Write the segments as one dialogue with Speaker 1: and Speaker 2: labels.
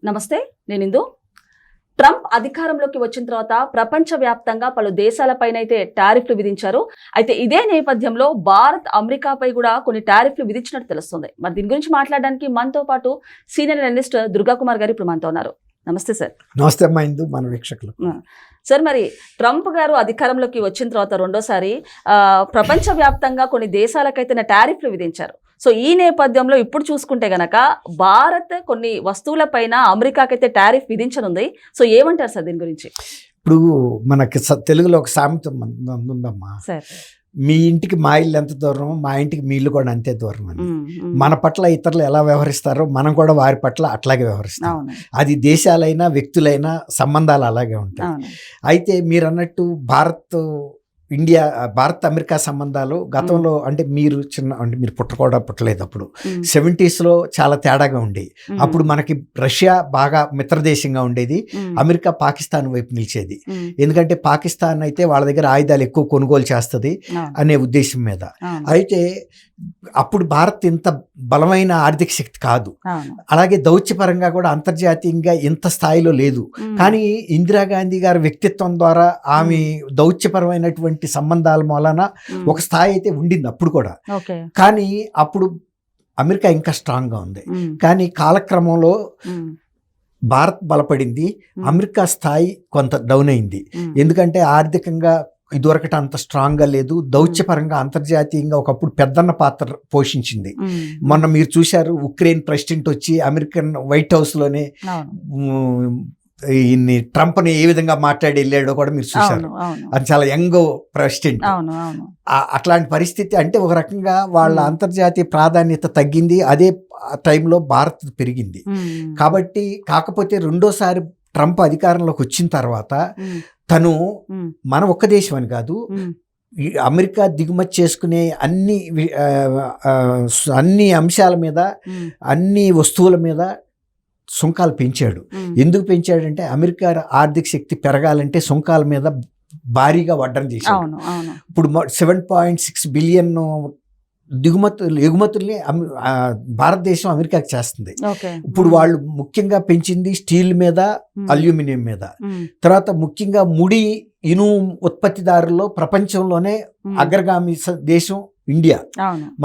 Speaker 1: నమస్తే, నేను ఇందు. ట్రంప్ అధికారంలోకి వచ్చిన తర్వాత ప్రపంచవ్యాప్తంగా పలు దేశాలపైన అయితే టారిఫ్లు విధించారు. అయితే ఇదే నేపథ్యంలో భారత్, అమెరికాపై కూడా కొన్ని టారిఫ్లు విధించినట్టు తెలుస్తుంది. మరి దీని గురించి మాట్లాడడానికి మనతో పాటు సీనియర్ అనలిస్ట్ దుర్గా కుమార్ గారు ఇప్పుడు మనతో ఉన్నారు. నమస్తే సార్.
Speaker 2: నమస్తే అమ్మా ఇందు, మన వీక్షకులు.
Speaker 1: సార్, మరి ట్రంప్ గారు అధికారంలోకి వచ్చిన తర్వాత రెండోసారి ప్రపంచవ్యాప్తంగా కొన్ని దేశాలకైతే టారిఫ్లు విధించారు. సో ఈ నేపథ్యంలో ఇప్పుడు చూసుకుంటే గనక భారత్ కొన్ని వస్తువులపైన అమెరికాకైతే టారిఫ్ విధించనుంది. సో ఏమంటారు సార్ దీని గురించి?
Speaker 2: ఇప్పుడు మనకి తెలుగులో ఒక సామెత ఉందమ్మా, మీ ఇంటికి మా ఇల్లు ఎంత దూరం, మా ఇంటికి మీ ఇల్లు కూడా అంతే దూరం అని. మన పట్ల ఇతరులు ఎలా వ్యవహరిస్తారో మనం కూడా వారి పట్ల అట్లాగే వ్యవహరిస్తాం. అది దేశాలైనా వ్యక్తులైనా సంబంధాలు అలాగే ఉంటాయి. అయితే మీరు అన్నట్టు భారత్ అమెరికా సంబంధాలు గతంలో అంటే మీరు మీరు పుట్టలేదు అప్పుడు 70s చాలా తేడాగా ఉండేవి. అప్పుడు మనకి రష్యా బాగా మిత్రదేశంగా ఉండేది, అమెరికా పాకిస్తాన్ వైపు నిలిచేది. ఎందుకంటే పాకిస్తాన్ అయితే వాళ్ళ దగ్గర ఆయుధాలు ఎక్కువ కొనుగోలు చేస్తుంది అనే ఉద్దేశం మీద. అయితే అప్పుడు భారత్ ఇంత బలమైన ఆర్థిక శక్తి కాదు, అలాగే దౌత్యపరంగా కూడా అంతర్జాతీయంగా ఇంత స్థాయిలో లేదు. కానీ ఇందిరాగాంధీ గారి వ్యక్తిత్వం ద్వారా ఆమె దౌత్యపరమైనటువంటి సంబంధాల మూలన ఒక స్థాయి అయితే ఉండింది అప్పుడు కూడా. కానీ అప్పుడు అమెరికా ఇంకా స్ట్రాంగ్ గా ఉంది. కానీ కాలక్రమంలో భారత్ బలపడింది, అమెరికా స్థాయి కొంత డౌన్ అయింది. ఎందుకంటే ఆర్థికంగా ఇదివరకట అంత స్ట్రాంగ్ గా లేదు, దౌత్యపరంగా అంతర్జాతీయంగా ఒకప్పుడు పెద్దన్న పాత్ర పోషించింది. మొన్న మీరు చూశారు, ఉక్రెయిన్ ప్రెసిడెంట్ వచ్చి అమెరికన్ వైట్ హౌస్ లోనే ట్రంప్ ని ఏ విధంగా మాట్లాడి వెళ్ళాడో కూడా మీరు చూశారు. అది చాలా యంగ్ ప్రెసిడెంట్. అట్లాంటి పరిస్థితి అంటే ఒక రకంగా వాళ్ళ అంతర్జాతీయ ప్రాధాన్యత తగ్గింది. అదే టైంలో భారత్ పెరిగింది. కాబట్టి కాకపోతే రెండోసారి ట్రంప్ అధికారంలోకి వచ్చిన తర్వాత తను మన ఒక్క దేశం అని కాదు, అమెరికా దిగుమతి చేసుకునే అన్ని అంశాల మీద, అన్ని వస్తువుల మీద సుంకాలు పెంచాడు. ఎందుకు పెంచాడంటే అమెరికా ఆర్థిక శక్తి పెరగాలంటే సుంకాల మీద భారీగా వడ్డన చేశాడు. ఇప్పుడు 7.6 బిలియన్ ఎగుమతుల్ని భారతదేశం అమెరికాకి చేస్తుంది. ఇప్పుడు వాళ్ళు ముఖ్యంగా పెంచింది స్టీల్ మీద, అల్యూమినియం మీద. తర్వాత ముఖ్యంగా ముడి ఇనుము ఉత్పత్తిదారుల్లో ప్రపంచంలోనే అగ్రగామి దేశం ఇండియా.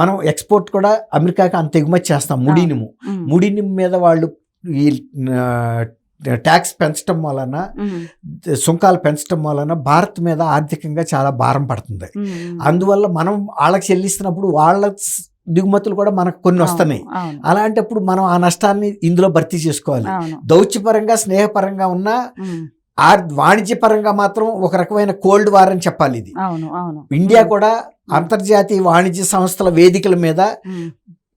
Speaker 2: మనం ఎక్స్పోర్ట్ కూడా అమెరికాకి అంత ఎగుమతి చేస్తాం. ముడినిము మీద వాళ్ళు ఈ ట్యాక్స్ పెంచడం వలన, సుంకాలు పెంచడం వలన భారత్ మీద ఆర్థికంగా చాలా భారం పడుతుంది. అందువల్ల మనం వాళ్ళకి చెల్లిస్తున్నప్పుడు వాళ్ళ దిగుమతులు కూడా మనకు కొన్ని వస్తున్నాయి. అలాంటప్పుడు మనం ఆ నష్టాన్ని ఇందులో భర్తీ చేసుకోవాలి. దౌత్యపరంగా స్నేహపరంగా ఉన్న వాణిజ్యపరంగా మాత్రం ఒక రకమైన కోల్డ్ వార్ అని చెప్పాలి. ఇది ఇండియా కూడా అంతర్జాతీయ వాణిజ్య సంస్థల వేదికల మీద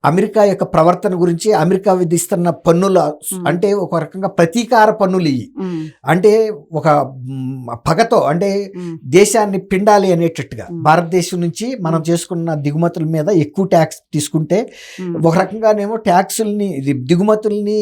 Speaker 2: అమెరికా యొక్క ప్రవర్తన గురించి, అమెరికా విధిస్తున్న పన్నుల అంటే ఒక రకంగా ప్రతీకార పన్నులు ఇవి, అంటే ఒక పగతో అంటే దేశాన్ని పిండాలి అనేటట్టుగా భారతదేశం నుంచి మనం చేసుకున్న దిగుమతుల మీద ఎక్కువ ట్యాక్స్ తీసుకుంటే ఒక రకంగానేమో ట్యాక్సుల్ని దిగుమతుల్ని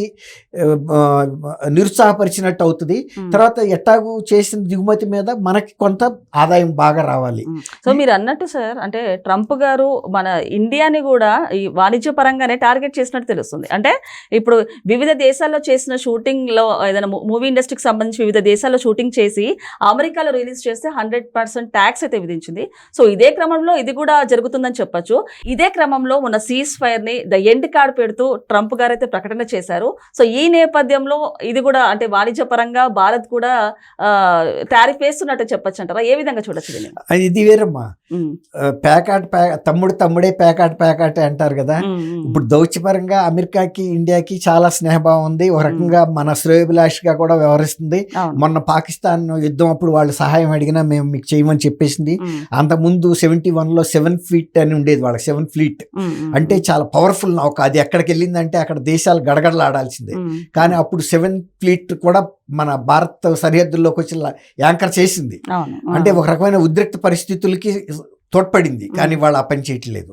Speaker 2: నిరుత్సాహపరిచినట్టు అవుతుంది. తర్వాత ఎట్టాగు చేసిన దిగుమతి మీద మనకి కొంత ఆదాయం బాగా రావాలి.
Speaker 1: సో మీరు అన్నట్టు సార్, అంటే ట్రంప్ గారు మన ఇండియాని కూడా ఈ వాణిజ్య పరంగానే టార్గెట్ చేసినట్టు తెలుస్తుంది. అంటే ఇప్పుడు వివిధ దేశాల్లో చేసిన షూటింగ్ లో, ఏదైనా మూవీ ఇండస్ట్రీకి సంబంధించి వివిధ దేశాల్లో షూటింగ్ చేసి అమెరికాలో రిలీజ్ చేస్తే 100% ట్యాక్స్ అయితే విధించింది. సో ఇదే క్రమంలో ఇది కూడా జరుగుతుందని చెప్పొచ్చు. ఇదే క్రమంలో మొన్న సీజ్ ఫైర్ ని ద ఎండ్ కార్డ్ పెడుతూ ట్రంప్ గారు అయితే ప్రకటన చేశారు. సో ఈ నేపథ్యంలో ఇది కూడా అంటే వాణిజ్య పరంగా భారత్ కూడా టారిఫ్ వేస్తున్నట్టు చెప్పొచ్చు అంటారా? ఏ విధంగా చూడొచ్చు దీన్ని?
Speaker 2: ఇది వేరమ్మా, తమ్ముడే ప్యాకాట్ అంటారు కదా. ఇప్పుడు దౌత్యపరంగా అమెరికాకి ఇండియాకి చాలా స్నేహభావం ఉంది. ఒక రకంగా మన శ్రేయోభిలాషిగా కూడా వ్యవహరిస్తుంది. మొన్న పాకిస్తాన్ యుద్ధం అప్పుడు వాళ్ళు సహాయం అడిగినా మేము మీకు చేయమని చెప్పేసింది. అంతకుముందు 71లో 7 ఫీట్ అని ఉండేది వాళ్ళకి, 7 ఫ్లీట్ అంటే చాలా పవర్ఫుల్ నౌక. అది ఎక్కడికి వెళ్ళిందంటే అక్కడ దేశాలు గడగడలాడాల్సిందే. కానీ అప్పుడు 7 ఫ్లీట్ కూడా మన భారత్ సరిహద్దుల్లోకి వచ్చి యాంకర్ చేసింది. అంటే ఒక రకమైన ఉద్రిక్త పరిస్థితులకి తోడ్పడింది, కానీ వాళ్ళు ఆ పని చేయట్లేదు.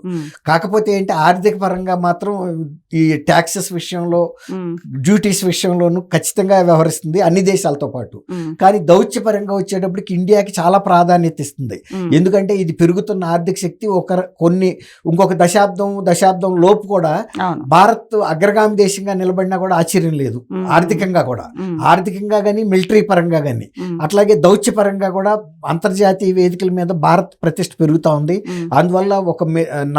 Speaker 2: కాకపోతే ఏంటి, ఆర్థిక పరంగా మాత్రం ఈ ట్యాక్సెస్ విషయంలో, డ్యూటీస్ విషయంలోనూ ఖచ్చితంగా వ్యవహరిస్తుంది అన్ని దేశాలతో పాటు. కానీ దౌత్యపరంగా వచ్చేటప్పటికి ఇండియాకి చాలా ప్రాధాన్యత ఇస్తుంది. ఎందుకంటే ఇది పెరుగుతున్న ఆర్థిక శక్తి ఇంకొక దశాబ్దం లోపు కూడా భారత్ అగ్రగామి దేశంగా నిలబడినా కూడా ఆశ్చర్యం లేదు. ఆర్థికంగా కానీ మిలిటరీ పరంగా కానీ, అట్లాగే దౌత్య పరంగా కూడా అంతర్జాతీయ వేదికల మీద భారత్ ప్రతిష్ట పెరుగుతా ఉంది. అందువల్ల ఒక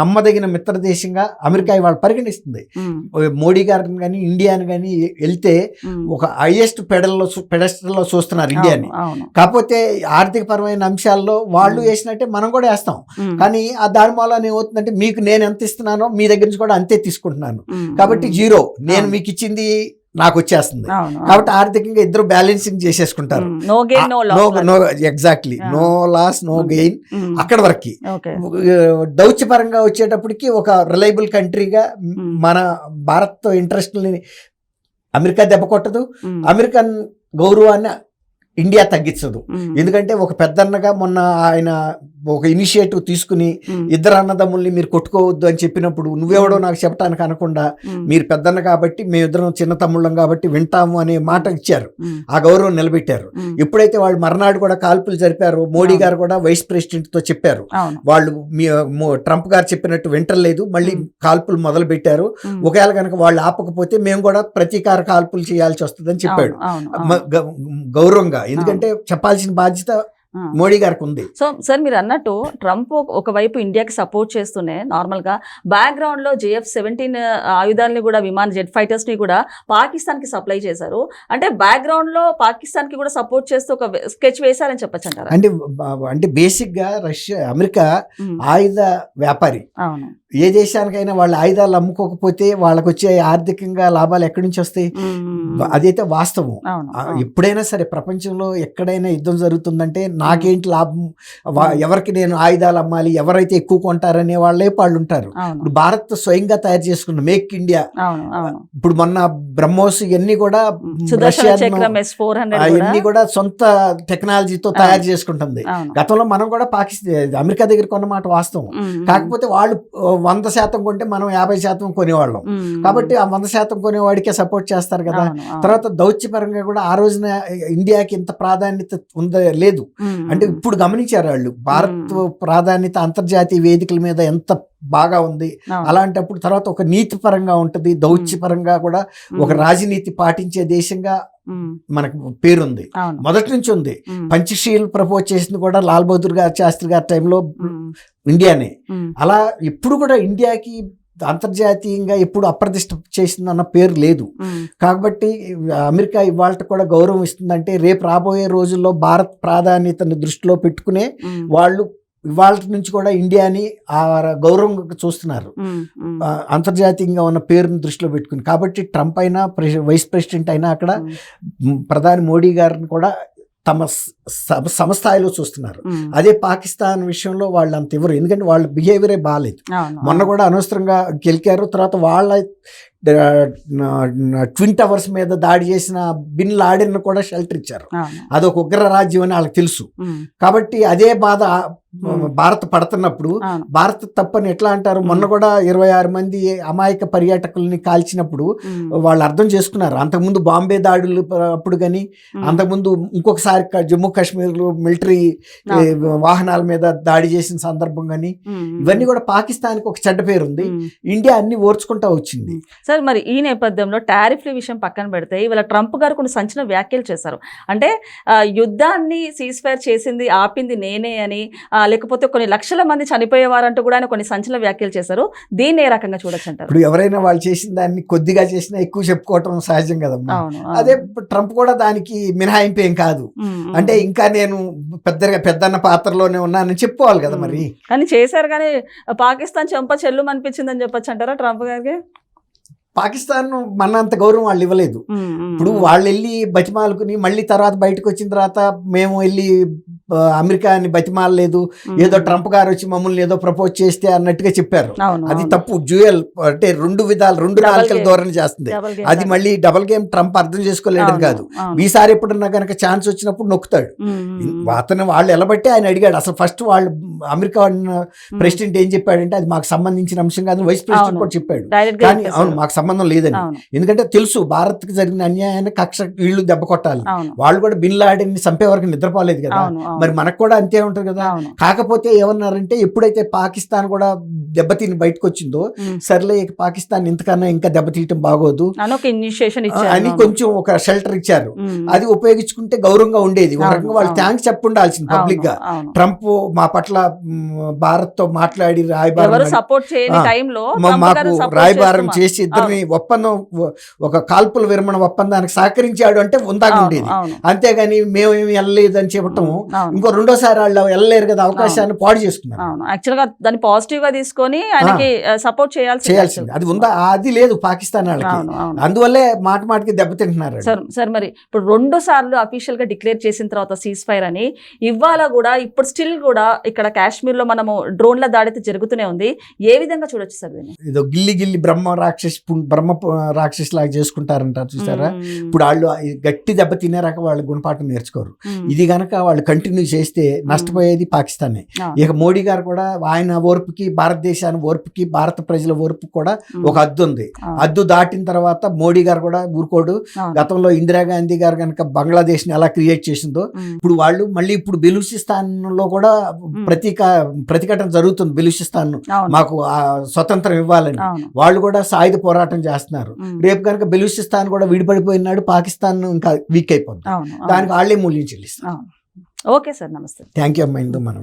Speaker 2: నమ్మదగిన మిత్ర దేశంగా అమెరికా ఇవాళ పరిగణిస్తుంది. మోడీ గారిని కానీ ఇండియాని కానీ వెళ్తే ఒక హైయెస్ట్ పెడస్టల్లో చూస్తున్నారు ఇండియాని. కాకపోతే ఆర్థిక పరమైన అంశాల్లో వాళ్ళు వేసినట్టే మనం కూడా వేస్తాం. కానీ ఆ దాని మూలన ఏమవుతుందంటే, మీకు నేను ఎంత ఇస్తున్నానో మీ దగ్గర నుంచి కూడా అంతే తీసుకుంటున్నాను, కాబట్టి జీరో, నేను మీకు ఇచ్చింది నాకు వచ్చేస్తుంది. కాబట్టి ఆర్థికంగా ఇద్దరు బ్యాలెన్సింగ్ చేసేసుకుంటారు. Exactly, no loss no gain అక్కడ వరకు. దౌత్యపరంగా వచ్చేటప్పటికి ఒక రిలయబుల్ కంట్రీగా మన భారత్ ఇంట్రెస్ట్ అమెరికా దెబ్బ కొట్టదు, అమెరికన్ గౌరవాన్ని ఇండియా తగ్గించదు. ఎందుకంటే ఒక పెద్దన్నగా మొన్న ఆయన ఒక ఇనిషియేటివ్ తీసుకుని ఇద్దరు అన్నదమ్ముల్ని మీరు కొట్టుకోవద్దు అని చెప్పినప్పుడు, నువ్వెవడో నాకు చెప్పడానికి అనకుండా మీరు పెద్దన్న కాబట్టి మేమిద్దరం చిన్న తమ్ముళ్ళం కాబట్టి వింటాము అనే మాట ఇచ్చారు. ఆ గౌరవం నిలబెట్టారు. ఎప్పుడైతే వాళ్ళు మర్నాడు కూడా కాల్పులు జరిపారు, మోడీ గారు కూడా వైస్ ప్రెసిడెంట్ తో చెప్పారు, వాళ్ళు ట్రంప్ గారు చెప్పినట్టు వింటలేదు, మళ్ళీ కాల్పులు మొదలు పెట్టారు. ఒకవేళ కనుక వాళ్ళు ఆపకపోతే మేము కూడా ప్రతీకార కాల్పులు చేయాల్సి వస్తుందని చెప్పాడు గౌరవంగా. ఎందుకంటే చెప్పాల్సిన బాధ్యత మోడీ గారికి ఉంది.
Speaker 1: సో సార్, మీరు అన్నట్టు ట్రంప్ ఒకవైపు ఇండియాకి సపోర్ట్ చేస్తూనే నార్మల్ గా బ్యాక్గ్రౌండ్ లో JF-17 ఆయుధాలని కూడా, విమాన జెట్ ఫైటర్స్ ని కూడా పాకిస్తాన్ కి సప్లై చేశారు. అంటే బ్యాక్గ్రౌండ్ లో పాకిస్తాన్ కి కూడా సపోర్ట్ చేస్తూ ఒక స్కెచ్ వేశారని చెప్పొచ్చు అంటారా?
Speaker 2: అంటే బేసిక్ గా అమెరికా ఆయుధ వ్యాపారి. ఏ దేశానికైనా వాళ్ళ ఆయుధాలు అమ్ముకోకపోతే వాళ్ళకి వచ్చే ఆర్థికంగా లాభాలు ఎక్కడి నుంచి వస్తాయి? అదైతే వాస్తవం. ఎప్పుడైనా సరే ప్రపంచంలో ఎక్కడైనా యుద్ధం జరుగుతుందంటే నాకేంటి లాభం, ఎవరికి నేను ఆయుధాలు అమ్మాలి, ఎవరైతే ఎక్కువ కొంటారనే వాళ్ళే వాళ్ళు ఉంటారు. ఇప్పుడు భారత్ స్వయంగా తయారు చేసుకున్న మేక్ ఇండియా, ఇప్పుడు మొన్న బ్రహ్మోస్ ఇవన్నీ కూడా అవన్నీ కూడా సొంత టెక్నాలజీతో తయారు చేసుకుంటుంది. గతంలో మనం కూడా అమెరికా దగ్గర కొన్నమాట వాస్తవం. కాకపోతే వాళ్ళు 100% కొంటే మనం 50% కొనేవాళ్ళం. కాబట్టి ఆ 100% కొనేవాడికే సపోర్ట్ చేస్తారు కదా. తర్వాత దౌత్యపరంగా కూడా ఆ రోజున ఇండియాకి ఇంత ప్రాధాన్యత లేదు. అంటే ఇప్పుడు గమనించారు వాళ్ళు భారత్ ప్రాధాన్యత అంతర్జాతీయ వేదికల మీద ఎంత బాగా ఉంది. అలాంటప్పుడు తర్వాత ఒక నీతి పరంగా ఉంటుంది, దౌత్యపరంగా కూడా ఒక రాజనీతి పాటించే దేశంగా మనకు పేరుంది, మొదటి నుంచి ఉంది. పంచశీల్ ప్రపోజ్ చేసింది కూడా లాల్ బహదూర్ శాస్త్రి గారి టైంలో ఇండియానే. అలా ఎప్పుడు కూడా ఇండియాకి అంతర్జాతీయంగా ఎప్పుడు అప్రతిష్ట చేసిందన్న పేరు లేదు. కాబట్టి అమెరికా ఇవాళ కూడా గౌరవం ఇస్తుందంటే రేపు రాబోయే రోజుల్లో భారత్ ప్రాధాన్యతను దృష్టిలో పెట్టుకునే వాళ్ళు ఇవాళ నుంచి కూడా ఇండియాని ఆ గౌరవంగా చూస్తున్నారు, అంతర్జాతీయంగా ఉన్న పేరుని దృష్టిలో పెట్టుకుని. కాబట్టి ట్రంప్ అయినా వైస్ ప్రెసిడెంట్ అయినా అక్కడ ప్రధాని మోడీ గారిని కూడా తమ సమస్థాయిలో చూస్తున్నారు. అదే పాకిస్తాన్ విషయంలో వాళ్ళు అంత ఇవ్వరు, ఎందుకంటే వాళ్ళ బిహేవియరే బాగాలేదు. మొన్న కూడా అనవసరంగా గెలికారు. తర్వాత వాళ్ళ ట్విన్ టవర్స్ మీద దాడి చేసిన బిన్ లాడెన్ కూడా షెల్టర్ ఇచ్చారు. అదొక ఉగ్ర రాజ్యం అని వాళ్ళకి తెలుసు. కాబట్టి అదే బాధ భారత్ పడుతున్నప్పుడు భారత్ తప్పని ఎట్లా అంటారు? మొన్న కూడా 26 మంది అమాయక పర్యాటకుల్ని కాల్చినప్పుడు వాళ్ళు అర్థం చేసుకున్నారు. అంతకుముందు బాంబే దాడులు అప్పుడు కానీ, అంతకుముందు ఇంకొకసారి జమ్మూ కాశ్మీర్లో మిలిటరీ వాహనాల మీద దాడి చేసిన సందర్భం కానీ, ఇవన్నీ కూడా పాకిస్తాన్కి ఒక చెడ్డ పేరు ఉంది. ఇండియా అన్ని ఓర్చుకుంటా వచ్చింది.
Speaker 1: సార్, మరి ఈ నేపథ్యంలో టారిఫ్ల విషయం పక్కన పెడితే ఇవాళ ట్రంప్ గారు కొన్ని సంచలన వ్యాఖ్యలు చేశారు. అంటే యుద్ధాన్ని సీజ్ఫైర్ చేసింది, ఆపింది నేనే అని, లేకపోతే కొన్ని లక్షల మంది చనిపోయేవారంటూ కూడా ఆయన కొన్ని సంచలన వ్యాఖ్యలు చేశారు. దీన్ని ఏ రకంగా చూడొచ్చు అంటారు?
Speaker 2: ఇప్పుడు ఎవరైనా వాళ్ళు చేసిన దాన్ని కొద్దిగా చేసినా ఎక్కువ చెప్పుకోవటం సహజం కదమ్మా. అదే ట్రంప్ కూడా దానికి మినహాయింపు ఏం కాదు. అంటే ఇంకా నేను పెద్దన్న పాత్రలోనే ఉన్నానని చెప్పుకోవాలి కదా మరి.
Speaker 1: కానీ చేశారు, కానీ పాకిస్తాన్ చెంప చెల్లు అనిపించిందని చెప్పొచ్చు అంటారా ట్రంప్ గారికి?
Speaker 2: పాకిస్తాన్ మనంత గౌరవం వాళ్ళు ఇవ్వలేదు. ఇప్పుడు వాళ్ళు వెళ్ళి బతిమాలుకుని మళ్ళీ తర్వాత బయటకు వచ్చిన తర్వాత మేము వెళ్ళి అమెరికాని బతిమాలలేదు, ఏదో ట్రంప్ గారు వచ్చి మమ్మల్ని ఏదో ప్రపోజ్ చేస్తే అన్నట్టుగా చెప్పారు.
Speaker 1: అవును,
Speaker 2: అది
Speaker 1: అవును.
Speaker 2: తప్పు. డ్యూయల్ అంటే రెండు విధాలు, రెండు
Speaker 1: Double
Speaker 2: నాలుకల
Speaker 1: game.
Speaker 2: ధోరణి చేస్తుంది.
Speaker 1: Double game
Speaker 2: అది మళ్ళీ డబుల్ గేమ్ ట్రంప్ అర్థం చేసుకోలేడు
Speaker 1: అవును,
Speaker 2: కాదు.
Speaker 1: అవును.
Speaker 2: ఈసారి ఎప్పుడన్నా కనుక ఛాన్స్ వచ్చినప్పుడు నొక్కుతాడు. అతను వాళ్ళు ఎలబట్టి ఆయన అడిగాడు. అసలు ఫస్ట్ వాళ్ళు అమెరికా ప్రెసిడెంట్ ఏం చెప్పాడంటే అది మాకు సంబంధించిన అంశం కాదు, వైస్ ప్రెసిడెంట్
Speaker 1: అవును.
Speaker 2: కూడా చెప్పాడు.
Speaker 1: Direct గా
Speaker 2: కానీ
Speaker 1: చెప్పేశారు.
Speaker 2: అవును మాకు సంబంధం లేదని.
Speaker 1: అవును,
Speaker 2: ఎందుకంటే తెలుసు భారత్కి జరిగిన అన్యాయాన్ని కక్ష వీళ్ళు దెబ్బ కొట్టాలి.
Speaker 1: అవును,
Speaker 2: వాళ్ళు కూడా బిన్ లాడెన్ చంపే వరకు నిద్రపోలేదు కదా.
Speaker 1: అవును, అవును.
Speaker 2: మరి మనకు కూడా అంతే ఉంటుంది కదా.
Speaker 1: అవును.
Speaker 2: కాకపోతే ఏమన్నారంటే ఎప్పుడైతే పాకిస్తాన్ కూడా దెబ్బతిని బయటకు వచ్చిందో సర్లే ఇక పాకిస్తాన్ ఇంతకన్నా ఇంకా దెబ్బతీయటం బాగోదు
Speaker 1: అని ఒక ఇనిషియేషన్ ఇచ్చారు.
Speaker 2: అని
Speaker 1: అవును.
Speaker 2: కొంచెం ఒక షెల్టర్ ఇచ్చారు.
Speaker 1: ఉమ్.
Speaker 2: అది ఉపయోగించుకుంటే గౌరవంగా ఉండేది. ఒక
Speaker 1: అవును,
Speaker 2: రకంగా వాళ్ళు
Speaker 1: అవును.
Speaker 2: థ్యాంక్స్ చెప్పుండాల్సింది పబ్లిక్ గా.
Speaker 1: అవును, అవును.
Speaker 2: ట్రంప్ మా పట్ల భారత్ తో మాట్లాడి
Speaker 1: ఎవరు
Speaker 2: రాయబారం
Speaker 1: సపోర్ట్ చేయని
Speaker 2: ఆ,
Speaker 1: టైంలో
Speaker 2: మాకు రాయబారం చేసి ఇద్దరిని ఒప్పందం ఒక కాల్పుల విరమణ ఒప్పందానికి సహకరించాడు అంటే ఉందాక ఉండేది. అంతేగాని మేమేమి వెళ్ళలేదు అని చెప్పటం ఇంకో రెండోసారి వాళ్ళు వెళ్ళలేరు కదా, అవకాశాన్ని పాడు చేసుకున్నారు.
Speaker 1: అవును, యాక్చువల్ గా దాన్ని పాజిటివ్ గా తీసుకొని ఆయనకి సపోర్ట్
Speaker 2: చేయాల్సింది. అది ఉందా, అది లేదు పాకిస్తాన్ వాళ్ళకి.
Speaker 1: అవును, అవును.
Speaker 2: అందువల్లే మాటికి దెబ్బతింటున్నారు.
Speaker 1: సార్ మరి ఇప్పుడు 2 సార్లు అఫీషియల్ గా డిక్లేర్ చేసిన తర్వాత సీజ్ ఫైర్ అని, ఇవాళ కూడా ఇప్పుడు స్టిల్ కూడా ఇక్కడ కాశ్మీర్ లో మనము డ్రోన్ల దాడి జరుగుతూనే ఉంది. ఏ విధంగా చూడొచ్చు సార్ దీన్ని?
Speaker 2: ఏదో గిల్లి బ్రహ్మ రాక్షస్ లాగా చేసుకుంటారంటారు చూసారా. ఇప్పుడు వాళ్ళు గట్టి దెబ్బ తినేరాక వాళ్ళు గుణపాఠం నేర్చుకోరు. ఇది గనక వాళ్ళు కంటిన్యూ చేస్తే నష్టపోయేది పాకిస్తానే. ఇక మోడీ గారు కూడా ఆయన ఓర్పుకి, భారతదేశాన్ని ఓర్పుకి, భారత ప్రజల ఓర్పు కూడా ఒక హద్దు ఉంది. హద్దు దాటిన తర్వాత మోడీ గారు కూడా ఊరుకోడు. గతంలో ఇందిరాగాంధీ గారు కనుక బంగ్లాదేశ్ ని ఎలా క్రియేట్ చేసిందో ఇప్పుడు వాళ్ళు మళ్ళీ ఇప్పుడు బెలూచిస్తాన్ లో కూడా ప్రతిఘటన జరుగుతుంది. బెలూచిస్తాన్ మాకు స్వతంత్రం ఇవ్వాలని వాళ్ళు కూడా సాయుధ పోరాటం చేస్తున్నారు. రేపు కనుక బెలూచిస్తాన్ కూడా విడిపడిపోయినాడు పాకిస్తాన్ ఇంకా వీక్ అయిపోతుంది. దానికి వాళ్ళే మూల్యం చెల్లిస్తారు.
Speaker 1: ఓకే సార్, నమస్తే.
Speaker 2: థ్యాంక్ యూ అమ్మా. ఇందు మనం